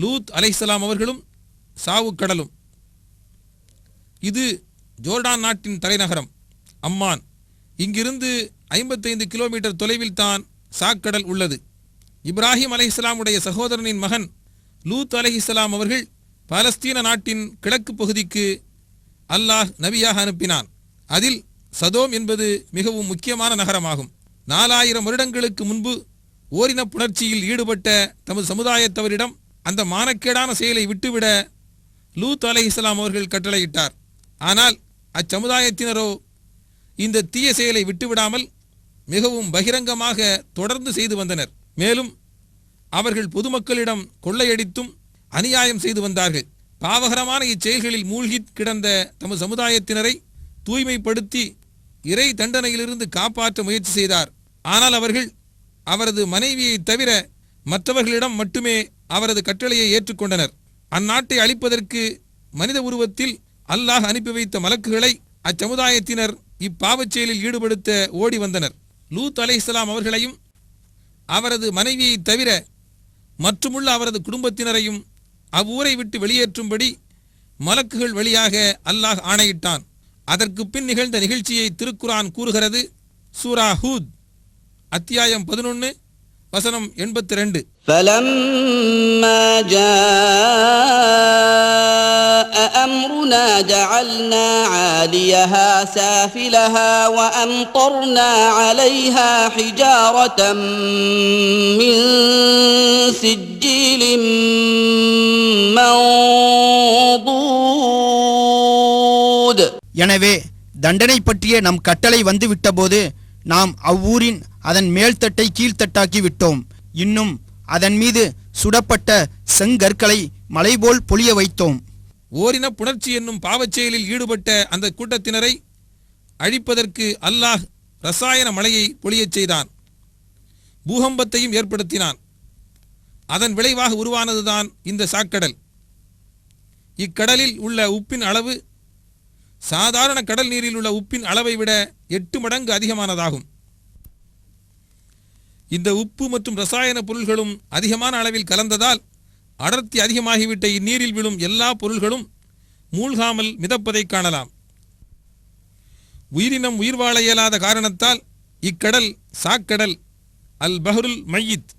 லூத் அலைஹிஸ்ஸலாம் அவர்களும் சாவு கடலும். இது ஜோர்டான் நாட்டின் தலைநகரம் அம்மான். இங்கிருந்து 55 கிலோமீட்டர் தொலைவில் தான் சாக்கடல் உள்ளது. இப்ராஹிம் அலைஹிஸ்ஸலாமுடைய சகோதரனின் மகன் லூத் அலைஹிஸ்ஸலாம் அவர்கள் பாலஸ்தீன நாட்டின் கிழக்கு பகுதிக்கு அல்லாஹ் நபியாக அனுப்பினான். அதில் சதோம் என்பது மிகவும் முக்கியமான நகரமாகும். 4000 வருடங்களுக்கு முன்பு ஓரின புணர்ச்சியில் ஈடுபட்ட தமது சமுதாயத்தவரிடம் அந்த மானக்கேடான செயலை விட்டுவிட லூத் அலைஹிஸ்ஸலாம் அவர்கள் கட்டளையிட்டார். ஆனால் அச்சமுதாயத்தினரோ இந்த தீய செயலை விட்டுவிடாமல் மிகவும் பகிரங்கமாக தொடர்ந்து செய்து வந்தனர். மேலும் அவர்கள் பொதுமக்களிடம் கொள்ளையடித்தும் அநியாயம் செய்து வந்தார்கள். பாவகரமான இச்செயல்களில் மூழ்கி கிடந்த தமது சமுதாயத்தினரை தூய்மைப்படுத்தி இறை தண்டனையிலிருந்து காப்பாற்ற முயற்சி செய்தார். ஆனால் அவர்கள் அவரது மனைவியை தவிர மற்றவர்களிடம் மட்டுமே அவரது கட்டளையை ஏற்றுக்கொண்டனர். அந்நாட்டை அழிப்பதற்கு மனித உருவத்தில் அல்லாஹ் அனுப்பி வைத்த மலக்குகளை அச்சமுதாயத்தினர் இப்பாவச் செயலில் ஈடுபடுத்த ஓடி வந்தனர். லூத் அலைஹிஸ்ஸலாம் அவர்களையும் அவரது மனைவியை தவிர மற்றுமுள்ள அவரது குடும்பத்தினரையும் அவ்வூரை விட்டு வெளியேற்றும்படி மலக்குகள் வழியாக அல்லாஹ் ஆணையிட்டான். அதற்கு பின் நிகழ்ந்த நிகழ்ச்சியை திருக்குரான் கூறுகிறது. சூரா ஹூத் அத்தியாயம் 11 வசனம் 82. فَلَمَّا جَاءَ أَمْرُنَا جَعَلْنَا عَالِيَهَا سَافِلَهَا وَأَمْطَرْنَا عَلَيْهَا حِجَارَةً مِّن سِجِّيلٍ مَّنضُودٍ. எனவே தண்டனை பற்றிய நம் கட்டளை வந்துவிட்டபோது நாம் அவ்வூரின் அதன் மேல்தட்டை கீழ்த்தட்டாக்கி விட்டோம். இன்னும் அதன் மீது சுடப்பட்ட செங்கற்களை மலைபோல் பொழிய வைத்தோம். ஓரின புணர்ச்சி என்னும் பாவச்செயலில் ஈடுபட்ட அந்த கூட்டத்தினரை அழிப்பதற்கு அல்லாஹ் ரசாயன மழையை பொழியச் செய்தான். பூகம்பத்தையும் ஏற்படுத்தினான். அதன் விளைவாக உருவானதுதான் இந்த சாக்கடல். இக்கடலில் உள்ள உப்பின் அளவு சாதாரண கடல் நீரில் உள்ள உப்பின் அளவை விட 8 மடங்கு அதிகமானதாகும். இந்த உப்பு மற்றும் ரசாயன பொருள்களும் அதிகமான அளவில் கலந்ததால் அடர்த்தி அதிகமாகிவிட்ட இந்நீரில் விழும் எல்லா பொருள்களும் மூழ்காமல் மிதப்பதை காணலாம். உயிரினம் உயிர் வாழ இயலாத காரணத்தால் இக்கடல் சாக்கடல், அல் பஹ்ருல் மையித்,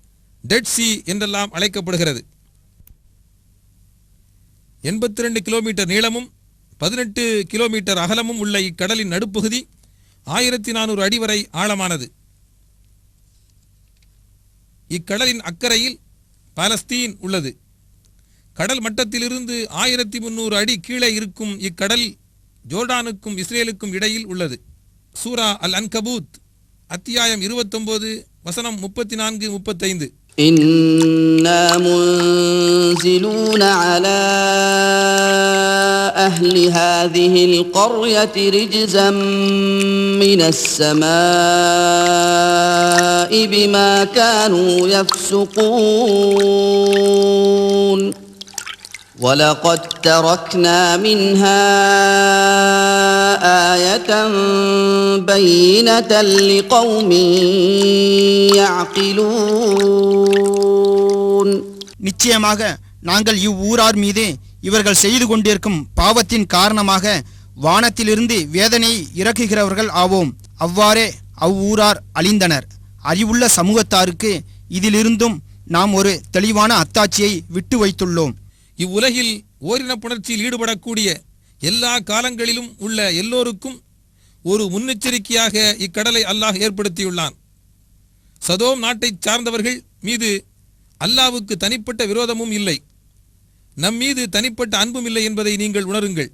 டெட் சி என்றெல்லாம் அழைக்கப்படுகிறது. 82 கிலோமீட்டர் நீளமும் 18 கிலோமீட்டர் அகலமும் உள்ள இக்கடலின் நடுப்பகுதி 1400 அடி வரை ஆழமானது. இக்கடலின் அக்கறையில் பாலஸ்தீன் உள்ளது. கடல் மட்டத்திலிருந்து 1300 அடி கீழே இருக்கும் இக்கடல் ஜோர்டானுக்கும் இஸ்ரேலுக்கும் இடையில் உள்ளது. சூரா அல் அன்கபூத் அத்தியாயம் 29 வசனம் 34-35. إِنَّا مُنزِلُونَ عَلَى أَهْلِ هَذِهِ الْقَرْيَةِ رِجْزًا مِّنَ السَّمَاءِ بِمَا كَانُوا يَفْسُقُونَ وَلَقَدْ تَرَكْنَا مِنْهَا آيَةً بَيِّنَةً لِقَوْمٍ يَعْقِلُونَ. நிச்சயமாக நாங்கள் இவ்வூரார் மீது இவர்கள் செய்து கொண்டிருக்கும் பாவத்தின் காரணமாக வானத்திலிருந்து வேதனை இறக்குகிறவர்கள் ஆவோம். அவ்வாறே அவ்வூரார் அழிந்தனர். அறிவுள்ள சமூகத்தாருக்கு இதிலிருந்தும் நாம் ஒரு தெளிவான அத்தாட்சியை விட்டு வைத்துள்ளோம். இவ்வுலகில் ஓரின புணர்ச்சியில் ஈடுபடக்கூடிய எல்லா காலங்களிலும் உள்ள எல்லோருக்கும் ஒரு முன்னெச்சரிக்கையாக இக்கடலை அல்லாஹ் ஏற்படுத்தியுள்ளான். சதோம் நாட்டை சார்ந்தவர்கள் மீது அல்லாஹ்வுக்கு தனிப்பட்ட விரோதமும் இல்லை, நம் மீது தனிப்பட்ட அன்பும் இல்லை என்பதை நீங்கள் உணருங்கள்.